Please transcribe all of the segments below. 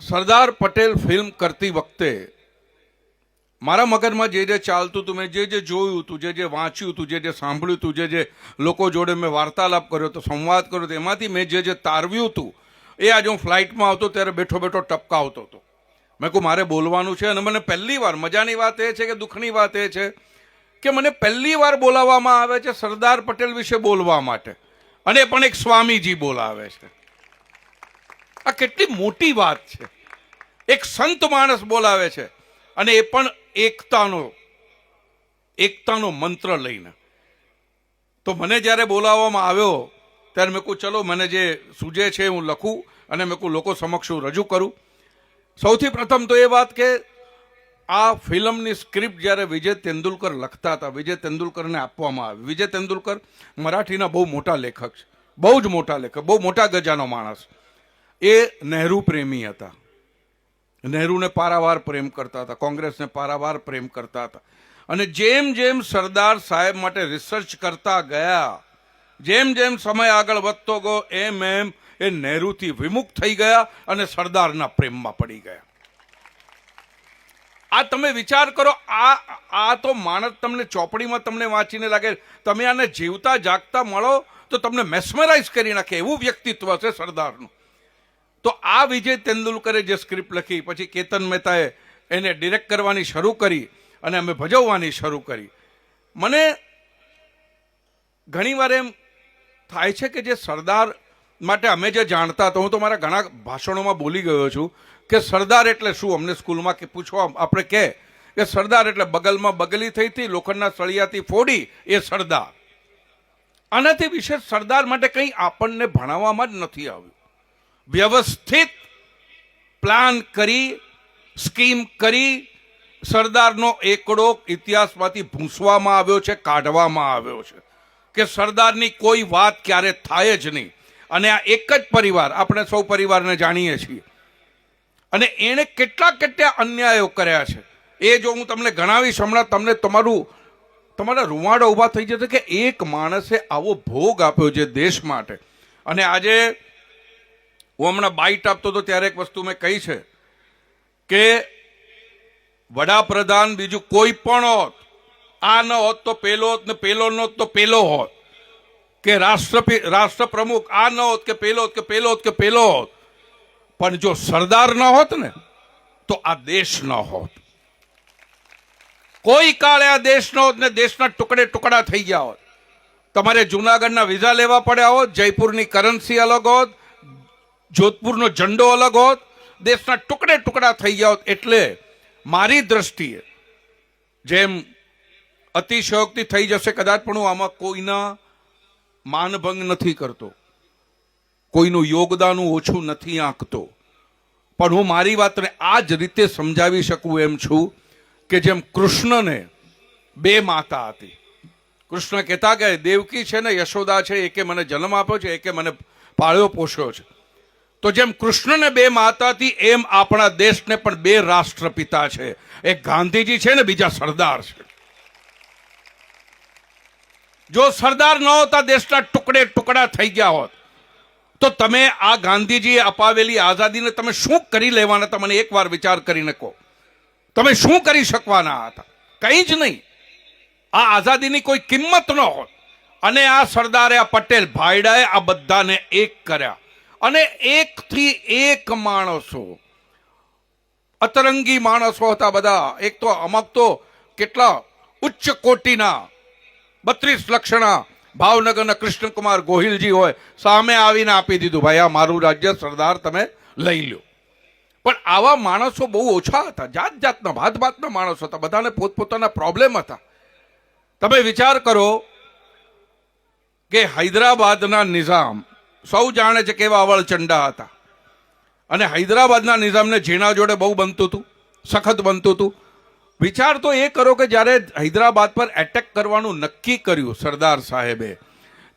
Sardar Patel film કરતી વખતે મારા મગજમાં જે ચાલતું હતું, મેં જે જોયું હતું, જે વાંચ્યું હતું, જે સાંભળ્યું હતું, જે લોકો જોડે મેં વાર્તાલાપ કર્યો હતો, સંવાદ કર્યો હતો, એમાંથી મેં જે તારવ્યું હતું એ આજે હું ફ્લાઇટમાં આવતો ત્યારે બેઠો બેઠો ટપકાવતો હતો. મેં કહું મારે બોલવાનું છે. અને મને પહેલી વાર, મજાની વાત એ છે કે દુઃખની વાત એ છે કે મને પહેલી વાર બોલાવવામાં આવે છે સરદાર પટેલ વિશે બોલવા માટે, અને પણ એક સ્વામીજી બોલાવે છે. આ કેટલી મોટી વાત છે. એક સંત માણસ બોલાવે છે, અને એ પણ એકતાનો મંત્ર લઈને. તો મને જ્યારે બોલાવવામાં આવ્યો ત્યારે મેં કહું ચલો મને જે સૂજે છે હું લખું, અને મેં કહું લોકો સમક્ષ હું રજૂ કરું. સૌથી પ્રથમ તો એ વાત કે આ ફિલ્મની સ્ક્રિપ્ટ જ્યારે વિજય તેંડુલકર લખતા હતા, વિજય તેંડુલકરને આપવામાં આવી. વિજય તેંડુલકર મરાઠીના બહુ મોટા લેખક છે, બહુ જ મોટા લેખક, બહુ મોટા ગજાનો માણસ. એ નહેરુ પ્રેમી હતા. નહેરુને પારાવાર પ્રેમ કરતા હતા, કોંગ્રેસને પારાવાર પ્રેમ કરતા હતા. અને જેમ જેમ સરદાર સાહેબ માટે રિસર્ચ કરતા ગયા, જેમ જેમ સમય આગળ વધતો ગયો, એમ એમ એ નહેરુથી વિમુખ થઈ ગયા અને સરદારના પ્રેમમાં પડી ગયા. આ તમે વિચાર કરો, આ તો માણસ તમને ચોપડીમાં તમને વાંચીને લાગે, તમે આને જીવતા જાગતા મળો તો તમને મેસ્મરાઇઝ કરી નાખે એવું વ્યક્તિત્વ છે સરદારનું. તો આ વિજય તેંડુલકરે જે સ્ક્રિપ્ટ લખી, પછી કેતન મહેતાએ એને ડિરેક્ટ કરવાની શરૂ કરી અને અમે ભજવવાની શરૂ કરી. મને ઘણીવાર એમ થાય છે કે જે સરદાર માટે અમે જે જાણતા, તો હું તો મારા ઘણા ભાષણોમાં બોલી ગયો છું કે સરદાર એટલે શું. અમને સ્કૂલમાં કે પૂછવા આપણે કે સરદાર એટલે બગલમાં બગલી થઈ હતી, લોખંડના સળિયાથી ફોડી, એ સરદાર. આનાથી વિશેષ સરદાર માટે કંઈ આપણને ભણાવવામાં જ નથી આવ્યું. વ્યવસ્થિત પ્લાન કરી, સ્કીમ કરી, સરદારનો એકડો ઇતિહાસમાંથી ભૂંસવામાં આવ્યો છે, કાઢવામાં આવ્યો છે કે સરદારની કોઈ વાત ક્યારે થાય જ નહીં. અને આ એક જ પરિવાર, આપણે સૌ પરિવારને જાણીએ છીએ, અને એણે કેટલા અન્યાયો કર્યા છે એ જો હું તમને ગણાવીશ હમણાં, તમને તમારા રૂવાડા ઊભા થઈ જશે કે એક માણસે આવો ભોગ આપ્યો છે દેશ માટે. અને આજે હું હમણાં બાઇટ આપતો હતો ત્યારે એક વસ્તુ મેં કહી છે કે વડાપ્રધાન બીજું કોઈ પણ હોત, આ ન હોત તો પેલો હોત, ને પેલો ન હોત તો પેલો હોત, કે રાષ્ટ્ર પ્રમુખ આ ન હોત કે પેલો હોત, કે પેલો હોત કે પેલો હોત, પણ જો સરદાર ન હોત ને તો આ દેશ ન હોત. કોઈ કાળે આ દેશ ન હોત ને દેશના ટુકડે ટુકડા થઈ ગયા હોત. તમારે જુનાગઢના વિઝા લેવા પડ્યા હોત, જયપુરની કરન્સી અલગ હોત, જોધપુરનો ઝંડો અલગ હોત, દેશના ટુકડે ટુકડા થઈ ગયા હોત. એટલે મારી દ્રષ્ટિએ જેમ અતિશયોક્તિ થઈ જશે કદાચ, પણ હું આમાં કોઈના માનભંગ નથી કરતો, કોઈનું યોગદાન ઓછું નથી આંકતો, પણ હું મારી વાતને આ જ રીતે સમજાવી શકું એમ છું કે જેમ કૃષ્ણને બે માતા હતી. કૃષ્ણ કહેતા કે દેવકી છે ને યશોદા છે, એકે મને જન્મ આપ્યો છે, એકે મને પાળ્યો પોષ્યો છે. તો જેમ કૃષ્ણને બે માતા હતી, એમ આપણા દેશને પણ બે રાષ્ટ્રપિતા છે. એક ગાંધીજી છે ને બીજા સરદાર છે. જો સરદાર ન હોતા, દેશના ટુકડે ટુકડા થઈ ગયા હોત, તો તમે આ ગાંધીજીએ અપાવેલી આઝાદીને તમે શું કરી લેવાના હતા? મને એકવાર વિચાર કરીને કહો, તમે શું કરી શકવાના હતા? કંઈ જ નહીં. આ આઝાદીની કોઈ કિંમત ન હોત. અને આ સરદારે, આ પટેલ ભાઈડાએ આ બધાને એક કર્યા. અને એકથી એક માણસો, અતરંગી માણસો હતા બધા. એક તો અમુક તો કેટલા ઉચ્ચ કોટીના 32 લક્ષણા ભાવનગરના કૃષ્ણકુમાર ગોહિલજી હોય, સામે આવીને આપી દીધું, ભાઈ આ મારું રાજ્ય સરદાર તમે લઈ લો. પણ આવા માણસો બહુ ઓછા હતા, જાતના ભાતના માણસો હતા, બધાને પોતપોતાના પ્રોબ્લેમ હતા. તમે વિચાર કરો કે હૈદરાબાદના નિઝામ સૌ જાણે છે કેવા અવળચંડા હતા. અને હૈદરાબાદના નિઝામને ઝીણા જોડે બહુ બનતું હતું, સખત બનતું હતું. વિચાર તો એ કરો કે જ્યારે હૈદરાબાદ પર એટેક કરવાનું નક્કી કર્યું સરદાર સાહેબે,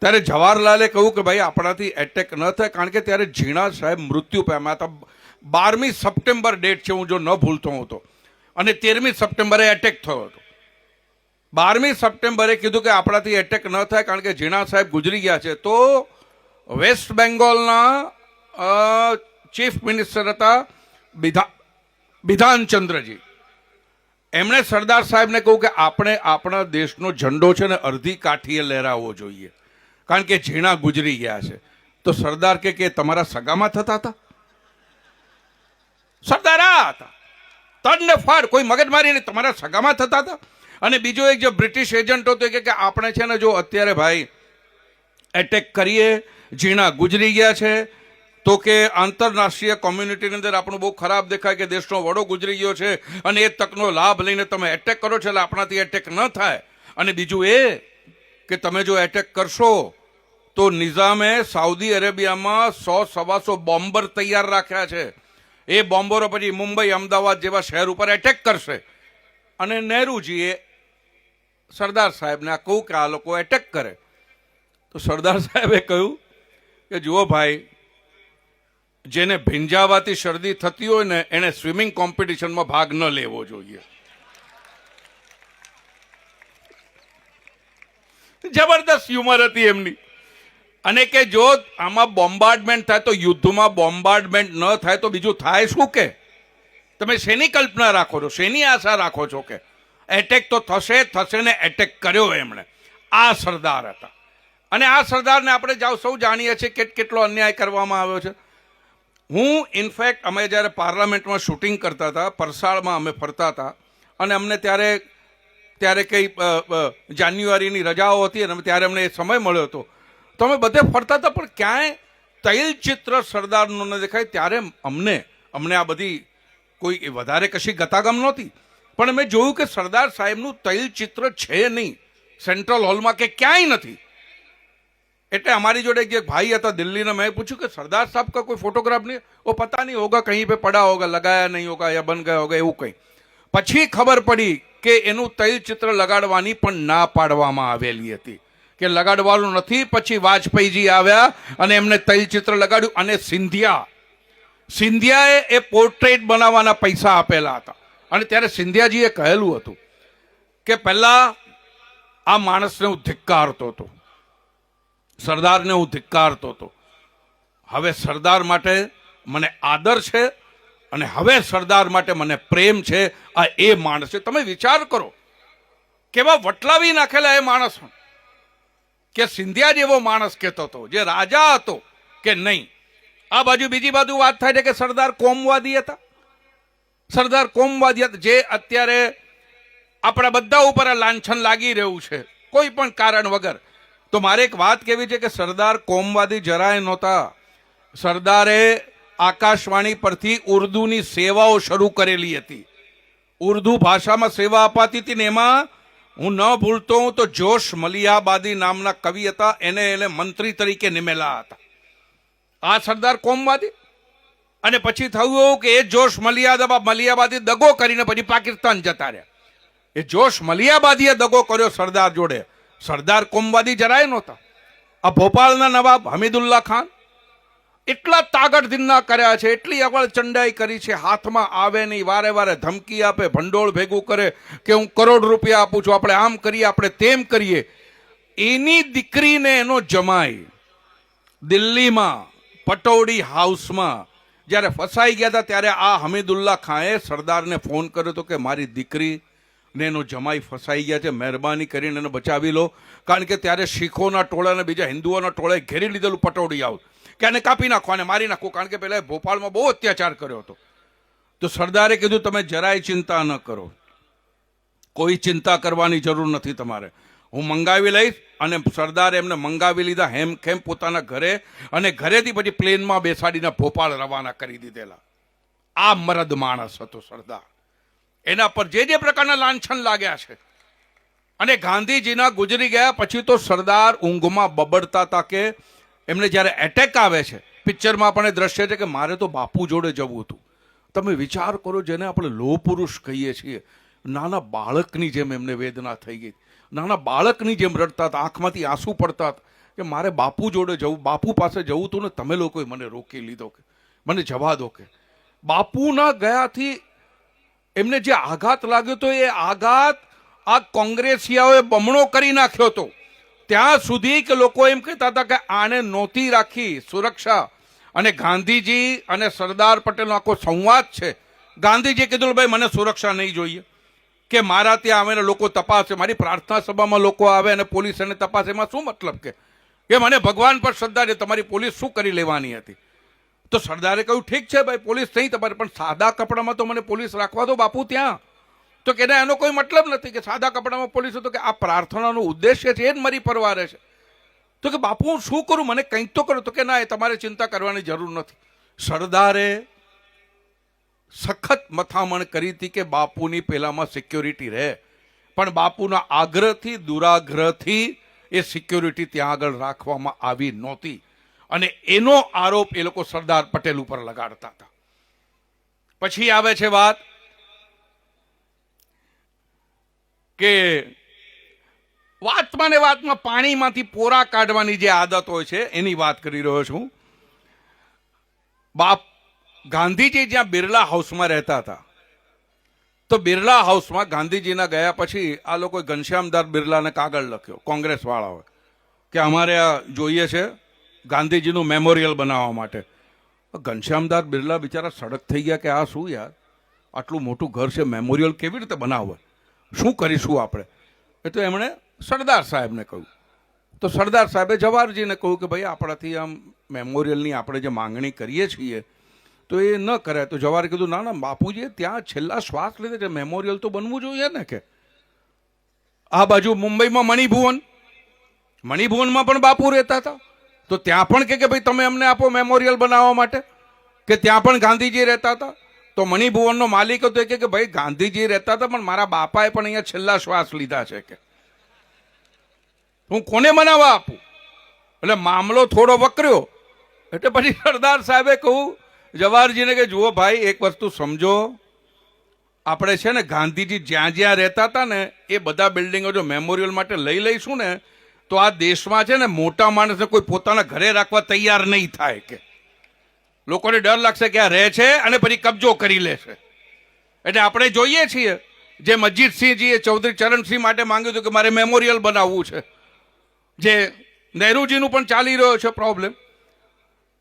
ત્યારે જવાહરલાલે કહ્યું કે ભાઈ આપણાથી એટેક ન થાય, કારણ કે ત્યારે ઝીણા સાહેબ મૃત્યુ પામ્યા હતા. 12મી સપ્ટેમ્બર ડેટ છે, હું જો ન ભૂલતો હું તો, અને 13મી સપ્ટેમ્બરે એટેક થયો હતો. 12મી સપ્ટેમ્બરે કીધું કે આપણાથી એટેક ન થાય કારણ કે ઝીણા સાહેબ ગુજરી ગયા છે. તો વેસ્ટ બેંગોલના ચીફ મિનિસ્ટર હતા બિધાનચંદ્રજી, એમણે સરદાર સાહેબને કહ્યું કે આપણે આપણા દેશનો ઝંડો છે ને અડધી કાઠીએ લહેરાવવો જોઈએ, કારણ કે ઝીણા ગુજરી ગયા છે. તો સરદાર કે તમારા સગામાં થતા હતા? સરદાર આ હતા, તડને ફાડ, કોઈ મગજમારી નહીં, તમારા સગામાં થતા હતા. અને બીજો એક જે બ્રિટિશ એજન્ટ હતો કે આપણે છે ને જો અત્યારે ભાઈ એટેક કરીએ, ઝીણા ગુજરી ગયા છે, તો કે આંતરરાષ્ટ્રીય કોમ્યુનિટીની અંદર આપણું બહુ ખરાબ દેખાય કે દેશનો વડો ગુજરી ગયો છે અને એ તકનો લાભ લઈને તમે એટેક કરો છો એટલે આપણાથી એટેક ન થાય. અને બીજું એ કે તમે જો એટેક કરશો તો નિઝામે સાઉદી અરેબિયામાં 100-125 બોમ્બર તૈયાર રાખ્યા છે. એ બોમ્બરો પછી મુંબઈ, અમદાવાદ જેવા શહેર ઉપર એટેક કરશે. અને નહેરુજીએ સરદાર સાહેબને આ કહું કે આ લોકો એટેક કરે. તો સરદાર સાહેબે કહ્યું કે જુઓ ભાઈ, જેને ભીંજાવાથી શરદી થતી હોય ને એને સ્વિમિંગ કોમ્પિટિશનમાં ભાગ ન લેવો જોઈએ. જબરદસ્ત હ્યુમર હતી એમની. અને કે જો આમાં બોમ્બાર્ડમેન્ટ થાય તો યુદ્ધમાં બોમ્બાર્ડમેન્ટ ન થાય તો બીજું થાય શું? કે તમે શેની કલ્પના રાખો છો, શેની આશા રાખો છો? કે એટેક તો થશે ને એટેક કર્યો એમણે. આ સરદાર હતા. અને આ સરદારને આપણે સૌ જાણીએ છીએ કે કેટલો અન્યાય કરવામાં આવ્યો છે. હું ઇનફેક્ટ અમે જ્યારે પાર્લામેન્ટમાં શૂટિંગ કરતા હતા, પરસાળમાં અમે ફરતા હતા, અને અમને ત્યારે કંઈ જાન્યુઆરીની રજાઓ હતી અને ત્યારે અમને એ સમય મળ્યો હતો, તો અમે બધે ફરતા હતા પણ ક્યાંય તૈલચિત્ર સરદારનું ન દેખાય. ત્યારે અમને આ બધી કોઈ વધારે કશી ગતાગમ નહોતી, પણ મેં જોયું કે સરદાર સાહેબનું તૈલચિત્ર છે નહીં સેન્ટ્રલ હોલમાં કે ક્યાંય નથી. એટલે અમારી જોડે એક ભાઈ હતા દિલ્હીના, મેં પૂછ્યું કે સરદાર સાહેબ કા કોઈ ફોટોગ્રાફ નહીં? ઓ પતા નહીં હોગા, કहीं पे પડા હોગા, લગાયા નહીં હોગા યા બન ગયા હોગા, એવું કંઈ. પછી ખબર પડી કે એનું તૈલચિત્ર લગાડવાની પણ ના પાડવામાં આવેલી હતી કે લગાડવાનું નથી. પછી વાજપેયીજી આવ્યા અને એમને તૈલચિત્ર લગાડ્યું. અને સિંધિયાએ એ પોર્ટ્રેટ બનાવવાના પૈસા આપેલા હતા. અને ત્યારે સિંધિયાજીએ કહેલું હતું કે પહેલા આ માણસને હું ધિક્કારતો હતો, સરદારને હું ધિક્કારતો હતો, હવે સરદાર માટે મને આદર છે અને હવે સરદાર માટે મને પ્રેમ છે. આ એ માણસ છે. તમે વિચાર કરો કેવા વટલાવી નાખેલા એ માણસ, કે સિંધિયા જેવો માણસ કહેતો હતો, જે રાજા હતો કે નહીં. આ બાજુ બીજી બાજુ વાત થાય છે કે સરદાર કોમવાદી હતા. સરદાર કોમવાદી હતા, જે અત્યારે આપણા બધા ઉપર આ લાંછન લાગી રહ્યું છે કોઈ પણ કારણ વગર. તો મારે એક વાત કહેવી છે કે સરદાર કોમવાદી જરાય નહોતા. સરદારે આકાશવાણી પરથી ઉર્દુની સેવાઓ શરૂ કરેલી હતી. ઉર્દુ ભાષામાં સેવા અપાતી હતી ને એમાં હું ન ભૂલતો હું તો જોશ મલિયાબાદી નામના કવિ હતા, એને મંત્રી તરીકે નિમેલા હતા. આ સરદાર કોમવાદી. અને પછી થયું એવું કે એ જોશ મલિયાબાદી દગો કરીને પછી પાકિસ્તાન જતા રહ્યા. એ જોશ મલિયાબાદીએ દગો કર્યો સરદાર જોડે. સરદાર કોમવાદી જરાય નહોતા. આ ભોપાલના નવાબ હમીદુલ્લા ખાન એટલા તાગડધીના કર્યા છે, એટલી અવળ ચંડાઈ કરી છે, હાથમાં આવે નહીં, વારે વારે ધમકી આપે, ભંડોળ ભેગું કરે કે હું કરોડ રૂપિયા આપું છું, આપણે આમ કરીએ, આપણે તેમ કરીએ. એની દીકરીને એનો જમાઈ દિલ્હીમાં પટૌડી હાઉસમાં જ્યારે ફસાઈ ગયા હતા ત્યારે આ હમીદુલ્લા ખાને સરદારને ફોન કર્યો હતો કે મારી દીકરી ને એનો જમાઈ ફસાઈ ગયા છે, મહેરબાની કરીને એને બચાવી લો. કારણ કે ત્યારે શીખોના ટોળા અને બીજા હિન્દુઓના ટોળાએ ઘેરી લીધેલું પટૌડી હાઉસ, કે આને કાપી નાખો, આને મારી નાખો, કારણ કે પહેલાં ભોપાલમાં બહુ અત્યાચાર કર્યો હતો. તો સરદારે કીધું તમે જરાય ચિંતા ન કરો, કોઈ ચિંતા કરવાની જરૂર નથી તમારે, હું મંગાવી લઈશ. અને સરદારે એમને મંગાવી લીધા હેમખેમ પોતાના ઘરે, અને ઘરેથી પછી પ્લેનમાં બેસાડીને ભોપાલ રવાના કરી દીધેલા. આ મરદ માણસ હતો સરદાર. એના પર જે પ્રકારના લાંછન લાગ્યા છે. અને ગાંધીજીના ગુજરી ગયા પછી તો સરદાર ઊંઘમાં બબડતા હતા કે એમને જ્યારે એટેક આવે છે, પિક્ચરમાં પણ એ દ્રશ્ય છે કે મારે તો બાપુ જોડે જવું હતું. તમે વિચાર કરો, જેને આપણે લોહ પુરુષ કહીએ છીએ, નાના બાળકની જેમ એમને વેદના થઈ ગઈ, નાના બાળકની જેમ રડતા હતા, આંખમાંથી આંસુ પડતા હતા કે મારે બાપુ જોડે જવું, બાપુ પાસે જવું હતું ને તમે લોકોએ મને રોકી લીધો, કે મને જવા દો. કે બાપુના ગયાથી એમને જે આઘાત લાગ્યો હતો એ આઘાત આ કોંગ્રેસિયાઓએ બમણો કરી નાખ્યો હતો. ત્યાં સુધી કે લોકો એમ કહેતા હતા કે આને નહોતી રાખી સુરક્ષા, અને ગાંધીજી અને સરદાર પટેલનો આખો સંવાદ છે. ગાંધીજીએ કીધું ભાઈ મને સુરક્ષા નહીં જોઈએ, કે મારા ત્યાં આવીને લોકો તપાસે, મારી પ્રાર્થના સભામાં લોકો આવે અને પોલીસ એને તપાસે, એમાં શું મતલબ? કે મને ભગવાન પર શ્રદ્ધા છે, તમારી પોલીસ શું કરી લેવાની હતી? તો સરદારે કહ્યું ઠીક છે ભાઈ, પોલીસ નહીં તમારે, પણ સાદા કપડામાં તો મને પોલીસ રાખવા દો બાપુ ત્યાં. તો કે એનો કોઈ મતલબ નથી કે સાદા કપડામાં પોલીસ, તો કે આ પ્રાર્થનાનો ઉદ્દેશ્ય છે, એ જ મારી પરવારે છે. તો કે બાપુ હું શું કરું, મને કંઈક તો કરો. તો કે ના, એ તમારે ચિંતા કરવાની જરૂર નથી. સરદારે સખત મથામણ કરી હતી કે બાપુની પેલામાં સિક્યોરિટી રહે, પણ બાપુના આગ્રહથી દુરાગ્રહથી એ સિક્યોરિટી ત્યાં આગળ રાખવામાં આવી નહોતી, અને એનો આરોપ એ લોકો સરદાર પટેલ ઉપર લગાડતા હતા. પછી આવે છે વાત કે વાતમાં ને વાતમાં પાણીમાંથી પોરા કાઢવાની જે આદત હોય છે એની વાત કરી રહ્યો છું. ગાંધીજી જ્યાં બિરલા હાઉસમાં રહેતા હતા, તો બિરલા હાઉસમાં ગાંધીજીના ગયા પછી આ લોકોએ ઘનશ્યામદાસ બિરલાને કાગળ લખ્યો, કોંગ્રેસ વાળાઓએ, કે અમારે આ જોઈએ છે ગાંધીજીનું મેમોરિયલ બનાવવા માટે. ઘનશ્યામદાસ બિરલા બિચારા સડક થઈ ગયા કે આ શું યાર, આટલું મોટું ઘર છે, મેમોરિયલ કેવી રીતે બનાવવા, શું કરીશું આપણે? એ તો એમણે સરદાર સાહેબને કહ્યું. તો સરદાર સાહેબે જવાહરજીને કહ્યું કે ભાઈ આપણાથી આમ મેમોરિયલની આપણે જે માંગણી કરીએ છીએ તો એ ન કરે. તો જવાહરે કીધું ના ના બાપુજીએ ત્યાં છેલ્લા શ્વાસ લીધે છે, મેમોરિયલ તો બનવું જોઈએ ને. કે આ બાજુ મુંબઈમાં મણિભુવનમાં પણ બાપુ રહેતા હતા, તો ત્યાં પણ કે ભાઈ તમે અમને આપો મેમોરિયલ બનાવવા માટે, કે ત્યાં પણ ગાંધીજી રહેતા હતા. તો મણિભુવનનો માલિક હતો કે ભાઈ ગાંધીજી રહેતા હતા, પણ મારા બાપાએ પણ અહીંયા છેલ્લા શ્વાસ લીધા છે, કે હું કોને બનાવવા આપું? એટલે મામલો થોડો વકર્યો. એટલે પછી સરદાર સાહેબે કહ્યું જવાહરજીને કે જુઓ ભાઈ, એક વસ્તુ સમજો, આપણે છે ને ગાંધીજી જ્યાં જ્યાં રહેતા હતા ને એ બધા બિલ્ડિંગો જો મેમોરિયલ માટે લઈ લઈશું ને તો આ દેશમાં છે ને મોટા માણસને કોઈ પોતાના ઘરે રાખવા તૈયાર નહીં થાય. કે લોકોને ડર લાગશે કે આ રહે છે અને પછી કબજો કરી લેશે. એટલે આપણે જોઈએ છીએ જે મજીદસિંહજીએ ચૌધરી ચરણસિંહ માટે માંગ્યું હતું કે મારે મેમોરિયલ બનાવવું છે, જે નહેરુજીનું પણ ચાલી રહ્યો છે પ્રોબ્લેમ.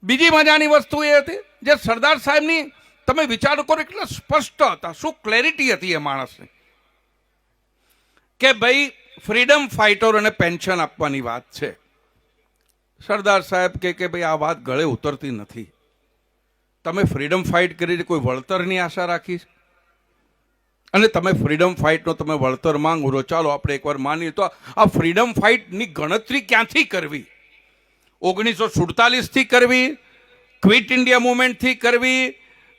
બીજી મજાની વસ્તુ એ હતી જે સરદાર સાહેબની તમે વિચાર કરો કેટલા સ્પષ્ટ હતા, શું ક્લેરિટી હતી એ માણસની, કે ભાઈ ફ્રીડમ ફાઇટરોને પેન્શન આપવાની વાત છે. સરદાર સાહેબ કે ભાઈ આ વાત ગળે ઉતરતી નથી. તમે ફ્રીડમ ફાઇટ કરીને કોઈ વળતરની આશા રાખી, અને તમે ફ્રીડમ ફાઇટનો તમે વળતર માંગો છો. ચાલો આપણે એકવાર માનીએ તો આ ફ્રીડમ ફાઇટની ગણતરી ક્યાંથી કરવી? 1947થી કરવી, ક્વિટ ઇન્ડિયા મુવમેન્ટથી કરવી,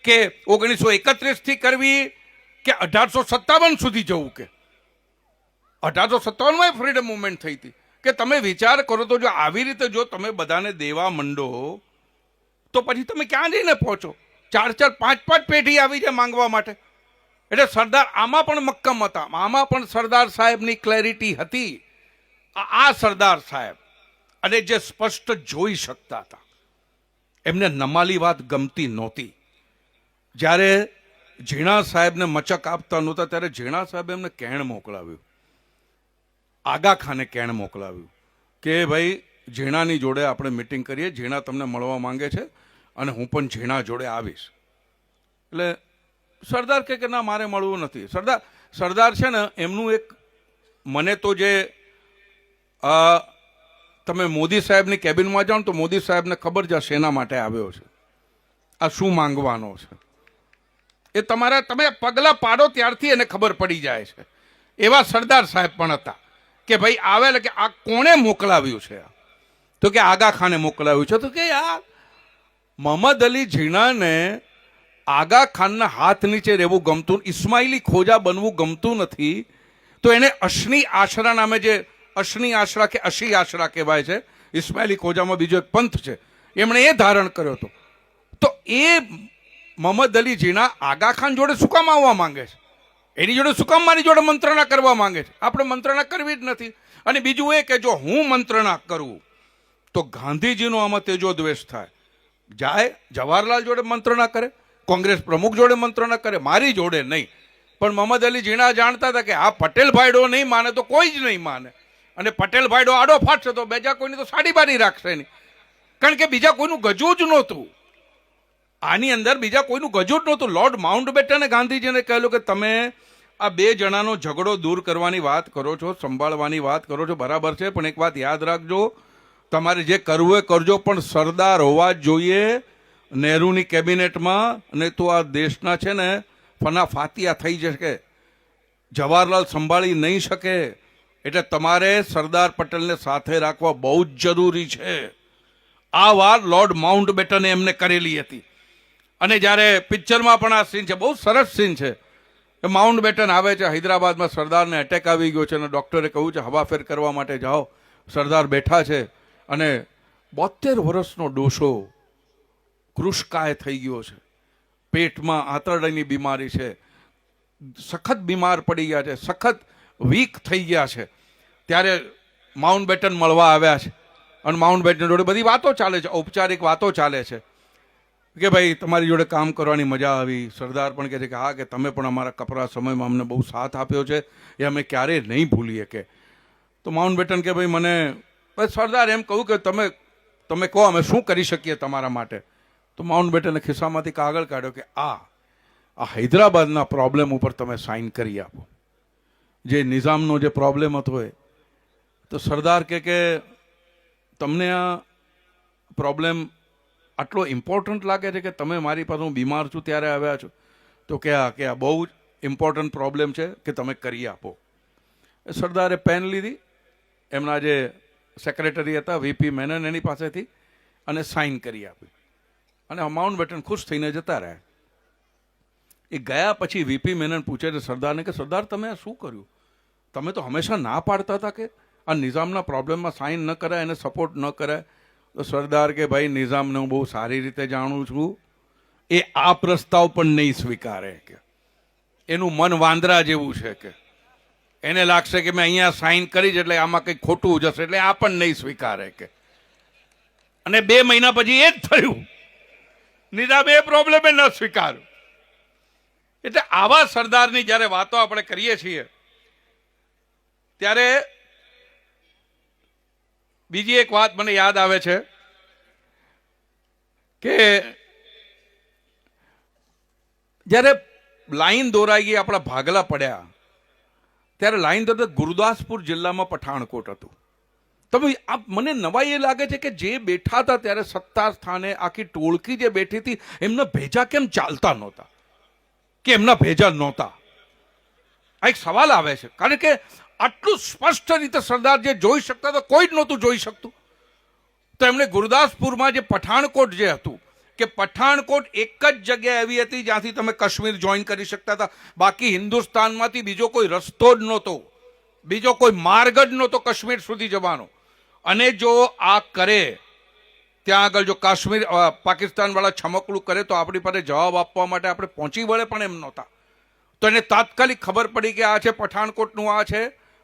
કે 1931થી કરવી, કે 1857 સુધી જવું? કે 1857માં ફ્રીડમ મુવમેન્ટ થઈ હતી. કે તમે વિચાર કરો તો જો આવી રીતે જો તમે બધાને દેવા માંડો તો પછી તમે ક્યાં જઈને પહોંચો? 4-4, 5-5 પેઢી આવી જાય માંગવા માટે. એટલે સરદાર આમાં પણ મક્કમ હતા, આમાં પણ સરદાર સાહેબની ક્લેરિટી હતી. આ સરદાર સાહેબ અને જે સ્પષ્ટ જોઈ શકતા હતા, એમને નમાલી વાત ગમતી નહોતી. જ્યારે ઝીણા સાહેબને મચક આપતા નહોતા ત્યારે ઝીણા સાહેબે એમને કેણ મોકલાવ્યું, આગા ખાને કેણ મોકલાવ્યું કે ભાઈ ઝીણાની જોડે આપણે મિટિંગ કરીએ, ઝીણા તમને મળવા માંગે છે અને હું પણ ઝીણા જોડે આવીશ. એટલે સરદાર કે ના મારે મળવું નથી. સરદાર છે ને એમનું એક, મને તો જે તમે મોદી સાહેબની કેબિનમાં જાઓ તો મોદી સાહેબને ખબર છે શેના માટે આવ્યો છે, આ શું માંગવાનો છે. એ તમે પગલાં પાડો ત્યારથી એને ખબર પડી જાય છે. એવા સરદાર સાહેબ પણ હતા કે ભાઈ આવે કે આ કોણે મોકલાવ્યું છે? તો કે આગા ખાને મોકલાવ્યું છે. તો કે યાર મોહમ્મદ અલી ઝીણાને આગા ખાનના હાથ નીચે રહેવું ગમતું, ઇસ્માઇલી ખોજા બનવું ગમતું નથી, તો એને અશની આશરા નામે, જે અશની આશરા કે અશી આશરા કહેવાય છે, ઇસ્માઇલી ખોજામાં બીજો એક પંથ છે, એમણે એ ધારણ કર્યો હતો. તો એ મોહમ્મદ અલી ઝીણા આગા ખાન જોડે શું કામ આવવા માંગે છે? એની જોડે શું કામ મારી જોડે મંત્રણા કરવા માંગે છે? આપણે મંત્રણા કરવી જ નથી. અને બીજું એ કે જો હું મંત્રણા કરું તો ગાંધીજીનો આમાં તેજો દ્વેષ થાય. જાય જવાહરલાલ જોડે મંત્રણા કરે, કોંગ્રેસ પ્રમુખ જોડે મંત્રણા કરે, મારી જોડે નહીં. પણ મોહમ્મદ અલી ઝીણા જાણતા હતા કે આ પટેલ ભાઈડો નહીં માને તો કોઈ જ નહીં માને, અને પટેલ ભાઈડો આડો ફાટશે તો બીજા કોઈની તો સાડી બારી રાખશે નહીં, કારણ કે બીજા કોઈનું ગજું જ નહોતું. આની અંદર બીજા કોઈનું ગજુ જ નહોતું. લોર્ડ માઉન્ટબેટને ગાંધીજીને કહેલું કે તમે આ બે જણાનો ઝઘડો દૂર કરવાની વાત કરો છો, સંભાળવાની વાત કરો છો, બરાબર છે, પણ એક વાત યાદ રાખજો, તમારે જે કરવું એ કરજો, પણ સરદાર હોવા જ જોઈએ નહેરુની કેબિનેટમાં, નહીં તો આ દેશના છે ને ફના ફાતિયા થઈ જશે, જવાહરલાલ સંભાળી નહીં શકે. એટલે તમારે સરદાર પટેલને સાથે રાખવા બહુ જ જરૂરી છે. આ વાત લોર્ડ માઉન્ટબેટને એમને કરેલી હતી. અને જ્યારે પિક્ચરમાં પણ આ સીન છે, બહુ સરસ સીન છે. માઉન્ટબેટન આવે છે હૈદરાબાદમાં, સરદારને એટેક આવી ગયો છે અને ડૉક્ટરે કહ્યું છે હવાફેર કરવા માટે જાઓ. સરદાર બેઠા છે અને 72 વર્ષનો ડોશો કૃશકાય થઈ ગયો છે, પેટમાં આંતરડાની બીમારી છે, સખત બીમાર પડી ગયા છે, સખત વીક થઈ ગયા છે. ત્યારે માઉન્ટબેટન મળવા આવ્યા છે અને માઉન્ટબેટન જોડે બધી વાતો ચાલે છે, ઔપચારિક વાતો ચાલે છે કે ભાઈ તમારી જોડે કામ કરવાની મજા આવી. સરદાર પણ કહે છે કે હા, કે તમે પણ અમારા કપરા સમયમાં અમને બહુ સાથ આપ્યો છે, એ અમે ક્યારેય નહીં ભૂલીએ. કે તો માઉન્ટબેટન કે ભાઈ મને, સરદાર એમ કહ્યું કે તમે કહો અમે શું કરી શકીએ તમારા માટે. તો માઉન્ટબેટને ખિસ્સામાંથી કાગળ કાઢ્યો કે આ હૈદરાબાદના પ્રોબ્લેમ ઉપર તમે સાઇન કરી આપો, જે નિઝામનો જે પ્રોબ્લેમ હતો એ. તો સરદાર કે તમને આ પ્રોબ્લેમ આટલો ઇમ્પોર્ટન્ટ લાગે છે કે તમે મારી પાસે, હું બીમાર છું ત્યારે આવ્યા છો? તો કે આ બહુ જ ઇમ્પોર્ટન્ટ પ્રોબ્લેમ છે કે તમે કરી આપો. સરદારે પેન લીધી, એમના જે સેક્રેટરી હતા વીપી મેનન એની પાસેથી, અને સાઇન કરી આપી. અને માઉન્ટબેટન ખુશ થઈને જતા રહ્યા. એ ગયા પછી વીપી મેનન પૂછે છે સરદારને કે સરદાર તમે આ શું કર્યું? તમે તો હંમેશા ના પાડતા હતા કે આ નિઝામના પ્રોબ્લેમમાં સાઇન ન કરાય, એને સપોર્ટ ન કરાય. તો સરદાર કે ભાઈ નિઝામને હું બહુ સારી રીતે જાણું છું, એ આ પ્રસ્તાવ પણ નહીં સ્વીકારે. કે એનું મન વાંદરા જેવું છે, કે એને લાગશે કે મેં અહીંયા સાઇન કરી એટલે આમાં કંઈક ખોટું જશે, એટલે આ પણ નહીં સ્વીકારે. કે અને 2 મહિના પછી એ જ થયું, નિઝામે એ પ્રોબ્લેમ ન સ્વીકાર્યું. એટલે આવા સરદારની જ્યારે વાતો આપણે કરીએ છીએ ત્યારે બીજી એક વાત મને યાદ આવે છે કે જ્યારે લાઈન દોરાઈ ગઈ, આપણા ભાગલા પડ્યા, ત્યારે લાઈન તો ગુરદાસપુર જિલ્લામાં પઠાણકોટ હતું. તમે મને નવાઈ એ લાગે છે કે જે બેઠા હતા ત્યારે સત્તા સ્થાને આખી ટોળકી જે બેઠી હતી એમના ભેજા કેમ ચાલતા નહોતા, કે એમના ભેજા નહોતા? આ એક સવાલ આવે છે. કારણ કે આટલું સ્પષ્ટ રીતે સરદાર જે જોઈ શકતા હતા કોઈ જ નહોતું જોઈ શકતું. તો એમણે ગુરદાસપુરમાં જે પઠાણકોટ જે હતું, કે પઠાણકોટ એક જ જગ્યા એવી હતી જ્યાંથી તમે કાશ્મીર જોઈન કરી શકતા હતા. બાકી હિન્દુસ્તાનમાંથી બીજો કોઈ રસ્તો જ નહોતો, બીજો કોઈ માર્ગ જ નહોતો કાશ્મીર સુધી જવાનો. અને જો આ કરે, ત્યાં આગળ જો કાશ્મીર પાકિસ્તાન વાળા છમકલું કરે તો આપણી પાસે જવાબ આપવા માટે આપણે પહોંચી વળે પણ એમ નહોતા. તો એને તાત્કાલિક ખબર પડી કે આ છે પઠાણકોટનું, આ છે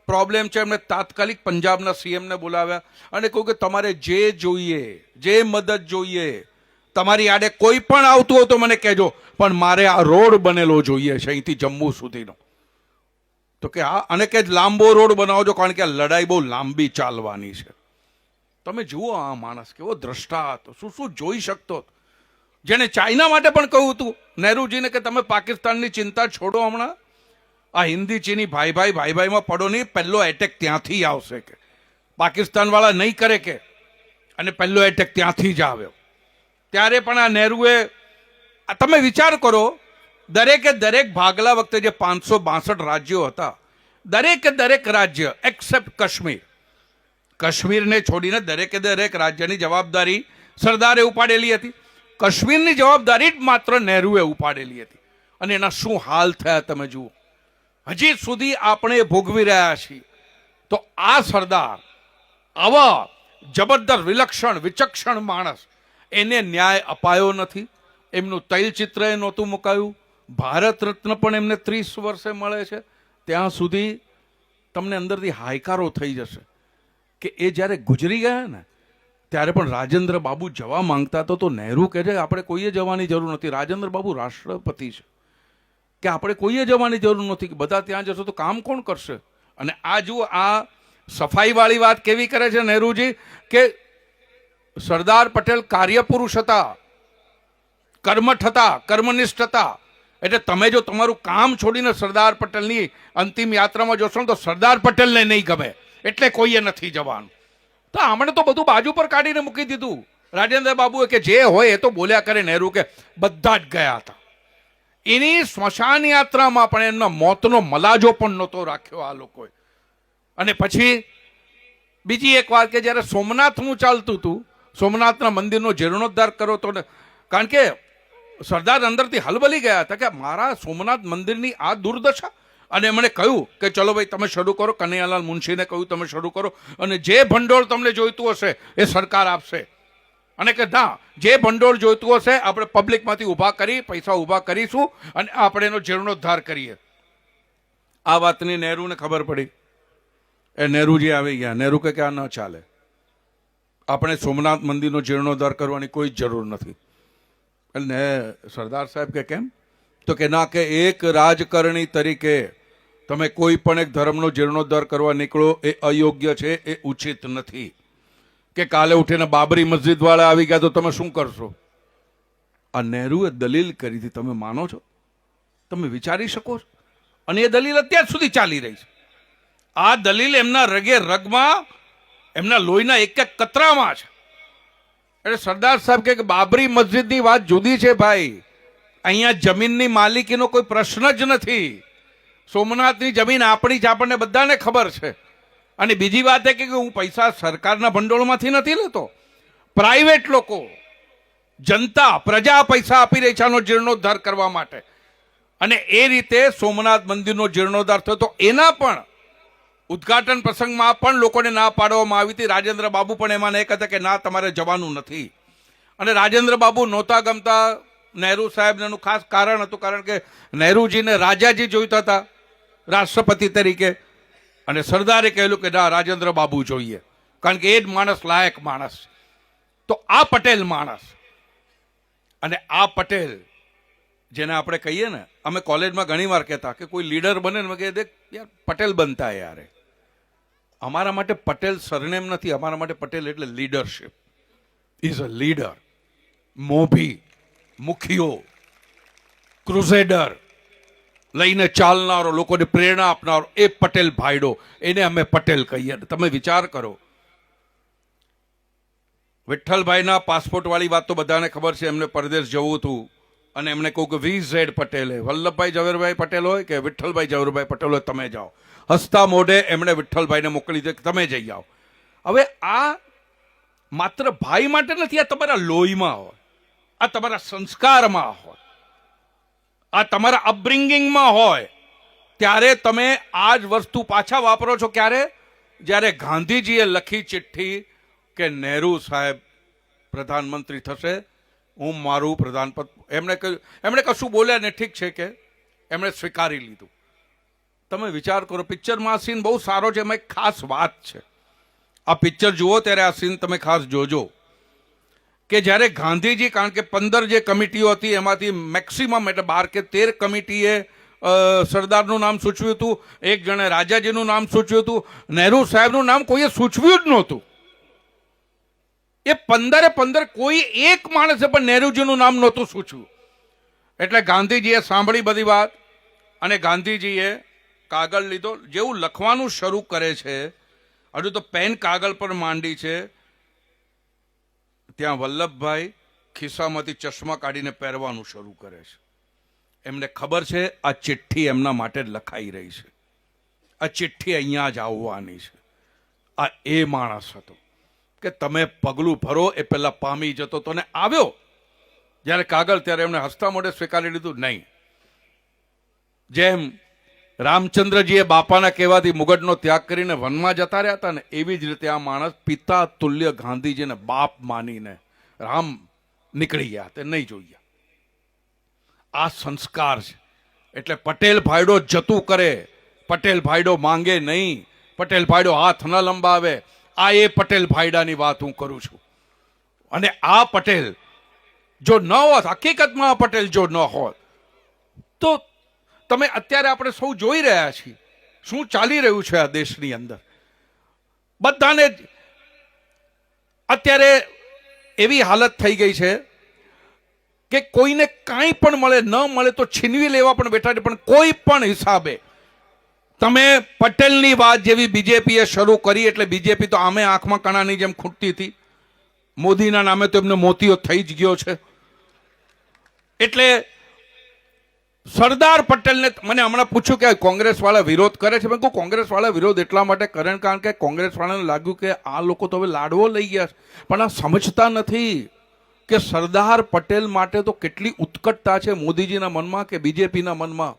પ્રોબ્લેમ છે. એમણે તાત્કાલિક પંજાબના સીએમને બોલાવ્યા અને કહ્યું કે તમારે જે જોઈએ, જે મદદ જોઈએ, તમારી આડે કોઈ પણ આવતું હોય તો મને કહેજો, પણ મારે આ રોડ બનેલો જોઈએ છે અહીંથી જમ્મુ સુધીનો. તો કે હા, અને કે લાંબો રોડ બનાવજો, કારણ કે આ લડાઈ બહુ લાંબી ચાલવાની છે. તમે જુઓ આ માણસ કેવો દ્રષ્ટા હતો, શું શું જોઈ શકતો હતો. જેને ચાઇના માટે પણ કહ્યું હતું નહેરુજીને કે તમે પાકિસ્તાનની ચિંતા છોડો, હમણાં આ હિન્દી ચીની ભાઈમાં પડો નહીં, પહેલો એટેક ત્યાંથી આવશે. કે પાકિસ્તાન વાળા નહીં કરે કે, અને પહેલો એટેક ત્યાંથી જ આવ્યો. ત્યારે પણ આ નહેરુએ, તમે વિચાર કરો, દરેક ભાગલા વખતે જે 562 રાજ્યો હતા, દરેક રાજ્ય એક્સેપ્ટ કાશ્મીર, કાશ્મીરને છોડીને દરેક રાજ્યની જવાબદારી સરદારે ઉપાડેલી હતી. કાશ્મીરની જવાબદારી જ માત્ર નહેરુએ ઉપાડેલી હતી. અને એના શું હાલ થયા તમે જુઓ. હજી સુધી આપણે ભોગવી રહ્યા છીએ. તો આ સરદાર, આવા જબરદસ્ત વિલક્ષણ વિચક્ષણ માણસ, એને ન્યાય અપાયો નથી. એમનું તૈલચિત્ર એ નહોતું મુકાયું. ભારત રત્ન પણ એમને 30 વર્ષે મળે છે. ત્યાં સુધી તમને અંદરથી હાયકારો થઈ જશે કે એ જ્યારે ગુજરી ગયા ને ત્યારે પણ રાજેન્દ્ર બાબુ જવા માંગતા હતો. તો નહેરુ કહે છે આપણે કોઈએ જવાની જરૂર નથી, રાજેન્દ્ર બાબુ રાષ્ટ્રપતિ છે, કે આપણે કોઈએ જવાની જરૂર નથી, કે બધા ત્યાં જશો તો કામ કોણ કરશે. અને આ જુઓ, આ સફાઈવાળી વાત કેવી કરે છે નહેરુજી, કે સરદાર પટેલ કાર્યપુરુષ હતા, કર્મઠ હતા, કર્મનિષ્ઠ હતા. એટલે તમે જો તમારું કામ છોડીને સરદાર પટેલની અંતિમ યાત્રામાં જોશો ને તો સરદાર પટેલને નહીં ગમે, એટલે કોઈએ નથી જવાનું. તો આમણે તો બધું બાજુ પર કાઢીને મૂકી દીધું. રાજેન્દ્ર બાબુએ કે જે હોય એ તો બોલ્યા કરે. નહેરુ કે બધા જ ગયા હતા. એની સ્મશાન યાત્રામાં પણ એમના મોતનો મલાજો પણ નહોતો રાખ્યો આ લોકોએ. અને પછી બીજી એક વાત કે જ્યારે સોમનાથનું ચાલતું હતું, સોમનાથના મંદિરનો જીર્ણોદ્ધાર કરો તો, કારણ કે સરદાર અંદરથી હલબલી ગયા હતા કે મારા સોમનાથ મંદિરની આ દુર્દશા. અને એમણે કહ્યું કે ચલો ભાઈ તમે શરૂ કરો. કનૈયાલાલ મુનશીને કહ્યું તમે શરૂ કરો, અને જે ભંડોળ તમને જોઈતું હશે એ સરકાર આપશે. અને કે ના, જે ભંડોળ જોઈતું હશે આપણે પબ્લિકમાંથી ઊભા કરી પૈસા ઊભા કરીશું અને આપણે એનો જીર્ણોદ્ધાર કરીએ. આ વાતની નહેરુને ખબર પડી. એ નહેરુજી આવી ગયા. નહેરુ કે આ ન ચાલે, આપણે સોમનાથ મંદિરનો જીર્ણોદ્ધાર કરવાની કોઈ જરૂર નથી. એટલે સરદાર સાહેબ કે કેમ? તો કે ના, કે એક રાજકારણી તરીકે તમે કોઈ પણ એક ધર્મનો જીર્ણોદ્ધાર કરવા નીકળો એ અયોગ્ય છે, એ ઉચિત નથી. કે કાલે ઉઠીને બાબરી મસ્જિદ વાળા આવી ગયા તો તમે શું કરશો? આ નહેરુએ દલીલ કરી હતી, તમે માનો છો? તમે વિચારી શકો છો? અને એ દલીલ અત્યાર સુધી ચાલી રહી છે. આ દલીલ એમના રગે રગમાં, એમના લોહીના એક એક કતરામાં છે. એટલે સરદાર સાહેબ કે બાબરી મસ્જિદની વાત જુદી છે ભાઈ, અહીંયા જમીનની માલિકીનો કોઈ પ્રશ્ન જ નથી. સોમનાથની જમીન આપણી જ, આપણને બધાને ખબર છે. અને બીજી વાત એ કે હું પૈસા સરકારના ભંડોળમાંથી નથી લેતો, પ્રાઇવેટ લોકો, જનતા, પ્રજા પૈસા આપી રહી છે આનો જીર્ણોદ્ધાર કરવા માટે. અને એ રીતે સોમનાથ મંદિરનો જીર્ણોદ્ધાર થયો તો એના પણ ઉદ્ઘાટન પ્રસંગમાં પણ લોકોને ના પાડવામાં આવી હતી. રાજેન્દ્ર બાબુ પણ એમાં એક હતા કે ના, તમારે જવાનું નથી. અને રાજેન્દ્ર બાબુ નહોતા ગમતા નહેરુ સાહેબનું ખાસ કારણ હતું, કારણ કે નહેરુજીને રાજાજી જોઈતા હતા રાષ્ટ્રપતિ તરીકે. અને સરદારે કહેલું કે ના, રાજેન્દ્ર બાબુ જોઈએ, કારણ કે એ જ માણસ લાયક માણસ. તો આ પટેલ માણસ, અને આ પટેલ જેને આપણે કહીએ ને, અમે કોલેજમાં ઘણી વાર કહેતા કે કોઈ લીડર બને ને, કહે દેખ યાર પટેલ બનતા યાર. અમારા માટે પટેલ સરનેમ નથી, અમારા માટે પટેલ એટલે લીડરશિપ. ઇઝ અ લીડર, મોભી, મુખીઓ, ક્રુસેડર, લઈને ચાલનારો, લોકોને પ્રેરણા આપનારો, એ પટેલ ભાઈડો, એને અમે પટેલ કહીએ. તમે વિચાર કરો, વિઠ્ઠલભાઈના પાસપોર્ટ વાળી વાત તો બધાને ખબર છે. એમને પરદેશ જવું હતું અને એમને કહ્યું કે VZ પટેલે, વલ્લભભાઈ ઝવેરભાઈ પટેલ હોય કે વિઠ્ઠલભાઈ ઝવેરભાઈ પટેલ હોય, તમે જાઓ. હસતા મોઢે એમણે વિઠ્ઠલભાઈને મોકલી દે કે તમે જઈ આવો. હવે આ માત્ર ભાઈ માટે નથી, આ તમારા લોહીમાં હોય, આ તમારા સંસ્કારમાં હોય, આ તમારા અપબ્રિંગિંગમાં હોય. ત્યારે તમે આ જ વસ્તુ પાછા વાપરો છો. ક્યારે? જ્યારે ગાંધીજીએ લખી ચિઠ્ઠી કે નહેરુ સાહેબ પ્રધાનમંત્રી થશે, હું મારું પ્રધાનપદ, એમણે કશું બોલ્યા ને, ઠીક છે કે એમણે સ્વીકારી લીધું. તમે વિચાર કરો, પિક્ચરમાં આ સીન બહુ સારો છે. એમાં એક ખાસ વાત છે, આ પિક્ચર જુઓ ત્યારે આ સીન તમે ખાસ જોજો. કે જ્યારે ગાંધીજી, કારણ કે 15 જે કમિટીઓ હતી એમાંથી મેક્સિમમ એટલે 12 કે 13 કમિટીએ સરદારનું નામ સૂચવ્યું હતું, એક જણે રાજાજીનું નામ સૂચવ્યું હતું, નહેરુ સાહેબનું નામ કોઈએ સૂચવ્યું જ નહોતું. એ 15 કોઈ એક માણસે પણ નહેરુજીનું નામ નહોતું સૂચવ્યું. એટલે ગાંધીજીએ સાંભળી બધી વાત અને ગાંધીજીએ કાગળ લીધો. જેવું લખવાનું શરૂ કરે છે, હજુ તો પેન કાગળ પર માંડી છે, ત્યાં વલ્લભભાઈ ખિસ્સામાંથી ચશ્મા કાઢીને પહેરવાનું શરૂ કરે છે. એમને ખબર છે આ ચિઠ્ઠી એમના માટે જ લખાઈ રહી છે, આ ચિઠ્ઠી અહીંયા જ આવવાની છે. આ એ માણસ હતો કે તમે પગલું ભરો એ પહેલા પામી જતો તો, ને આવ્યો જ્યારે કાગળ ત્યારે એમણે હસતા મોઢે સ્વીકારી લીધું. નહીં, જેમ રામચંદ્રજીએ બાપાના કહેવાથી મુગટનો ત્યાગ કરીને વનમાં જતા રહ્યા હતા ને, એવી જ રીતે આ માણસ પિતા તુલ્ય ગાંધીજીને બાપ માનીને રામ નીકળી ગયા. તે નહીં જોઈએ. આ સંસ્કાર છે. એટલે પટેલ ભાઈડો જતું કરે, પટેલ ભાઈડો માંગે નહીં, પટેલ ભાઈડો હાથ ન લંબાવે. આ એ પટેલ ભાઈડાની વાત હું કરું છું. અને આ પટેલ જો ન હોત, હકીકતમાં આ પટેલ જો ન હોત, તો તમે અત્યારે આપણે સૌ જોઈ રહ્યા છીએ શું ચાલી રહ્યું છે આ દેશની અંદર. બધાને અત્યારે એવી હાલત થઈ ગઈ છે કે કોઈને કાંઈ પણ મળે ન મળે તો છીનવી લેવા પણ બેઠા છે, પણ કોઈ પણ હિસાબે તમે પટેલની વાત જેવી બીજેપીએ શરૂ કરી એટલે બીજેપી તો આમે આંખમાં કણાની જેમ ખૂટતી હતી. મોદીના નામે તો એમને મોતીઓ થઈ જ ગયો છે. એટલે સરદાર પટેલને મને હમણાં પૂછ્યું કે કોંગ્રેસ વાળા વિરોધ કરે છે. મેં કહું કોંગ્રેસ વાળા વિરોધ એટલા માટે કરે કારણ કે કોંગ્રેસ વાળાને લાગ્યું કે આ લોકો તો હવે લાડવો લઈ ગયા છે, પણ આ સમજતા નથી કે સરદાર પટેલ માટે તો કેટલી ઉત્કટતા છે મોદીજીના મનમાં કે બીજેપીના મનમાં,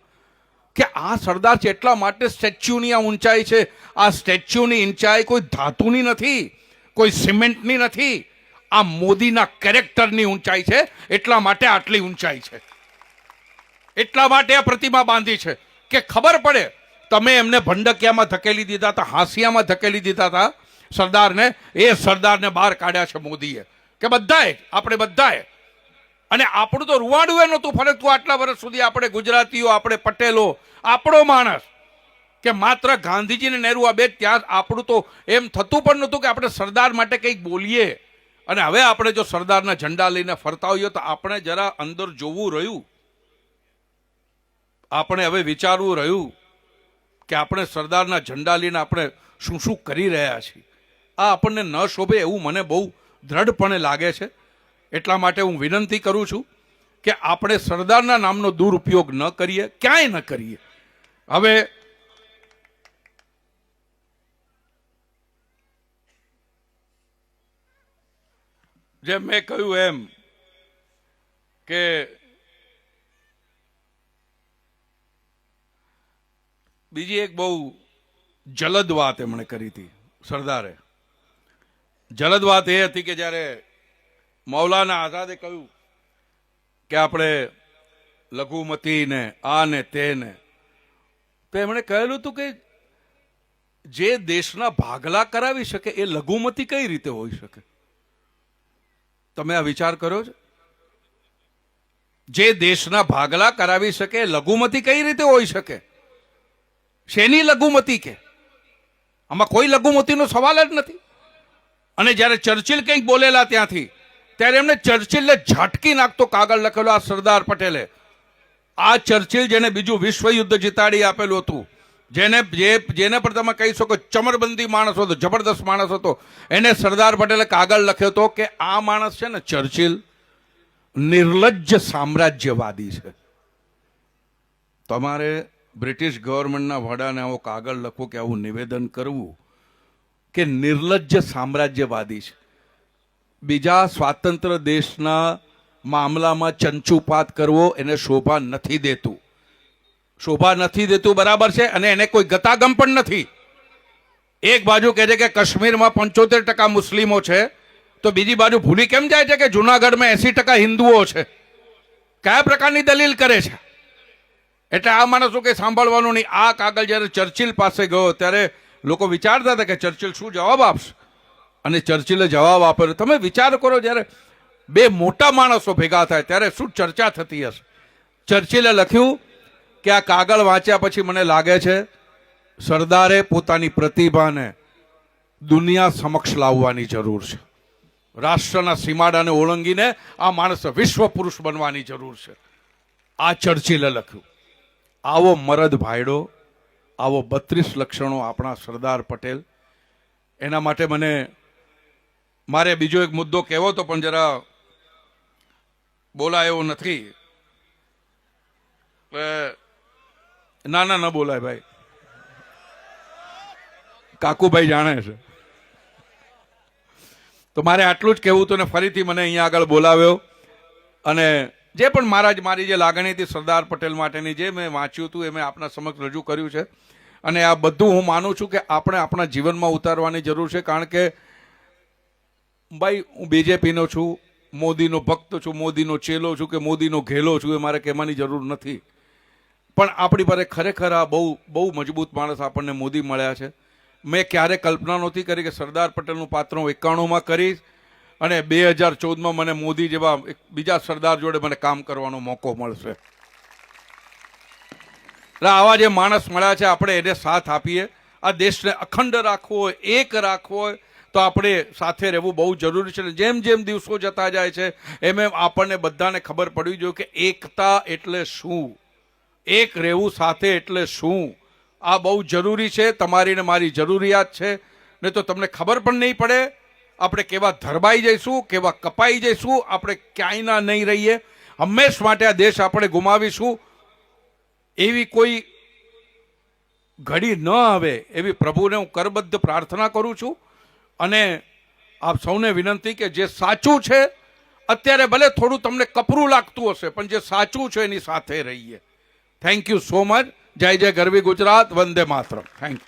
કે આ સરદાર છે એટલા માટે સ્ટેચ્યુની આ ઊંચાઈ છે. આ સ્ટેચ્યુની ઊંચાઈ કોઈ ધાતુની નથી, કોઈ સિમેન્ટની નથી, આ મોદીના કેરેક્ટરની ઊંચાઈ છે. એટલા માટે આટલી ઊંચાઈ છે, એટલા માટે આ પ્રતિમા બાંધી છે કે ખબર પડે. તમે એમને ભંડકિયામાં ધકેલી દીધા હતા, હાંસિયામાં ધકેલી દીધા હતા સરદારને, એ સરદારને બહાર કાઢ્યા છે મોદીએ, કે બધાએ, આપણે બધાએ. અને આપણું તો રૂવાડું એ નહોતું ફરકતું આટલા વર્ષ સુધી. આપણે ગુજરાતીઓ, આપણે પટેલો, આપણો માણસ, કે માત્ર ગાંધીજી ને નહેરુ આ બે, ત્યાં આપણું તો એમ થતું પણ નહોતું કે આપણે સરદાર માટે કંઈક બોલીએ. અને હવે આપણે જો સરદારના ઝંડા લઈને ફરતા હોઈએ તો આપણે જરા અંદર જોવું રહ્યું, આપણે હવે વિચારવું રહ્યું કે આપણે સરદારના ઝંડા લઈને આપણે શું શું કરી રહ્યા છીએ. આ આપણને ન શોભે એવું મને બહુ દ્રઢપણે લાગે છે. એટલા માટે હું વિનંતી કરું છું કે આપણે સરદારના નામનો દુરુપયોગ ન કરીએ, ક્યાંય ન કરીએ. હવે જેમ મેં કહ્યું એમ કે બીજી એક બહુ જલદ વાત એમણે કરી હતી સરદારે. જલદ વાત એ હતી કે જ્યારે મૌલાના આઝાદે કહ્યું કે આપણે લઘુમતી ને આ ને તે ને, તો એમણે કહેલું હતું કે જે દેશના ભાગલા કરાવી શકે એ લઘુમતી કઈ રીતે હોઈ શકે? તમે આ વિચાર કર્યો છે? જે દેશના ભાગલા કરાવી શકે લઘુમતી કઈ રીતે હોઈ શકે? શેની લઘુમતી? કે આમાં કોઈ લઘુમતીનો સવાલ જ નથી. અને જ્યારે ચર્ચિલ કંઈક બોલેલા ત્યાંથી, ત્યારે એમને ચર્ચિલને ઝાટકી નાખતો કાગળ લખેલો આ સરદાર પટેલે. આ ચર્ચિલ જેને બીજું વિશ્વ યુદ્ધ જીતાડી આપેલું હતું, જેને પર તમે કહી શકો ચમરબંધી માણસ હતો, જબરદસ્ત માણસ હતો, એને સરદાર પટેલે કાગળ લખ્યો હતો કે આ માણસ છે ને ચર્ચિલ નિર્લજ્જ સામ્રાજ્યવાદી છે. તમારે બ્રિટિશ ગવર્મેન્ટના વડાને આવો કાગળ લખવું કે આવું નિવેદન કરવું કે નિર્લજ્જ સામ્રાજ્યવાદી છે. બીજા સ્વાતંત્ર્ય દેશના મામલામાં ચંચુપાત કરવો એને શોભા નથી દેતું. શોભા નથી દેતું, બરાબર છે. અને એને કોઈ ગતાગમ પણ નથી. એક બાજુ કહે છે કે કાશ્મીરમાં 75% મુસ્લિમો છે, તો બીજી બાજુ ભૂલી કેમ જાય છે કે જુનાગઢમાં 80% હિન્દુઓ છે? કયા પ્રકારની દલીલ કરે છે? એટલે આ માણસો કે સાંભળવાનું નહીં. આ કાગળ જ્યારે ચર્ચિલ પાસે ગયો ત્યારે લોકો વિચારતા હતા કે ચર્ચિલ શું જવાબ આપશે, અને ચર્ચિલે જવાબ આપ્યો. તમે વિચાર કરો, જ્યારે બે મોટા માણસો ભેગા થાય ત્યારે શું ચર્ચા થતી હશે. ચર્ચિલે લખ્યું કે આ કાગળ વાંચ્યા પછી મને લાગે છે સરદારે પોતાની પ્રતિભાને દુનિયા સમક્ષ લાવવાની જરૂર છે. રાષ્ટ્રના સીમાડાને ઓળંગીને આ માણસ વિશ્વ પુરુષ બનવાની જરૂર છે. આ ચર્ચિલે લખ્યું. આવો મરદ ભાયડો, આવો 32 લક્ષણો આપણા સરદાર પટેલ. એના માટે મારે બીજો એક મુદ્દો કહેવો તો પણ જરા બોલાય એવો નથી. ના બોલાય ભાઈ, કાકુભાઈ જાણે છે. તો મારે આટલું જ કહેવું હતું ને ફરીથી મને અહીંયા આગળ બોલાવ્યો. અને જે પણ મારી જે લાગણી હતી સરદાર પટેલ માટેની, જે મેં વાંચ્યું હતું એ મેં આપના સમક્ષ રજૂ કર્યું છે. અને આ બધું હું માનું છું કે આપણે આપણા જીવનમાં ઉતારવાની જરૂર છે. કારણ કે ભાઈ હું બીજેપીનો છું, મોદીનો ભક્ત છું, મોદીનો ચેલો છું કે મોદીનો ઘેલો છું, એ મારે કહેવાની જરૂર નથી. પણ આપણી પાસે ખરેખર આ બહુ મજબૂત માણસ આપણને મોદી મળ્યા છે. મેં ક્યારે કલ્પના નહોતી કરી કે સરદાર પટેલનું પાત્ર હું 91માં કરીશ અને 2014માં મને મોદી જેવા બીજા સરદાર જોડે મને કામ કરવાનો મોકો મળશે. એટલે આવા જે માણસ મળ્યા છે આપણે એને સાથ આપીએ. આ દેશને અખંડ રાખવો હોય, એક રાખવો હોય, તો આપણે સાથે રહેવું બહુ જરૂરી છે. જેમ જેમ દિવસો જતા જાય છે એમ એમ આપણને બધાને ખબર પડવી જોઈએ કે એકતા એટલે શું, એક રહેવું સાથે એટલે શું. આ બહુ જરૂરી છે, તમારી ને મારી જરૂરિયાત છે. નહીં તો તમને ખબર પણ નહીં પડે. આપણે કેવા ધરબાઈ જઈશું, કેવા કપાઈ જઈશું, આપણે ક્યાંયના નહીં રહીએ. હંમેશ માટે આ દેશ આપણે ગુમાવીશું. એવી કોઈ ઘડી ન આવે એવી પ્રભુને હું કરબદ્ધ પ્રાર્થના કરું છું. અને આપ સૌને વિનંતી કે જે સાચું છે, અત્યારે ભલે થોડું તમને કપરું લાગતું હશે, પણ જે સાચું છે એની સાથે રહીએ. Thank you so much. જય જય ગરવી ગુજરાત. વંદે માતરમ. Thank you.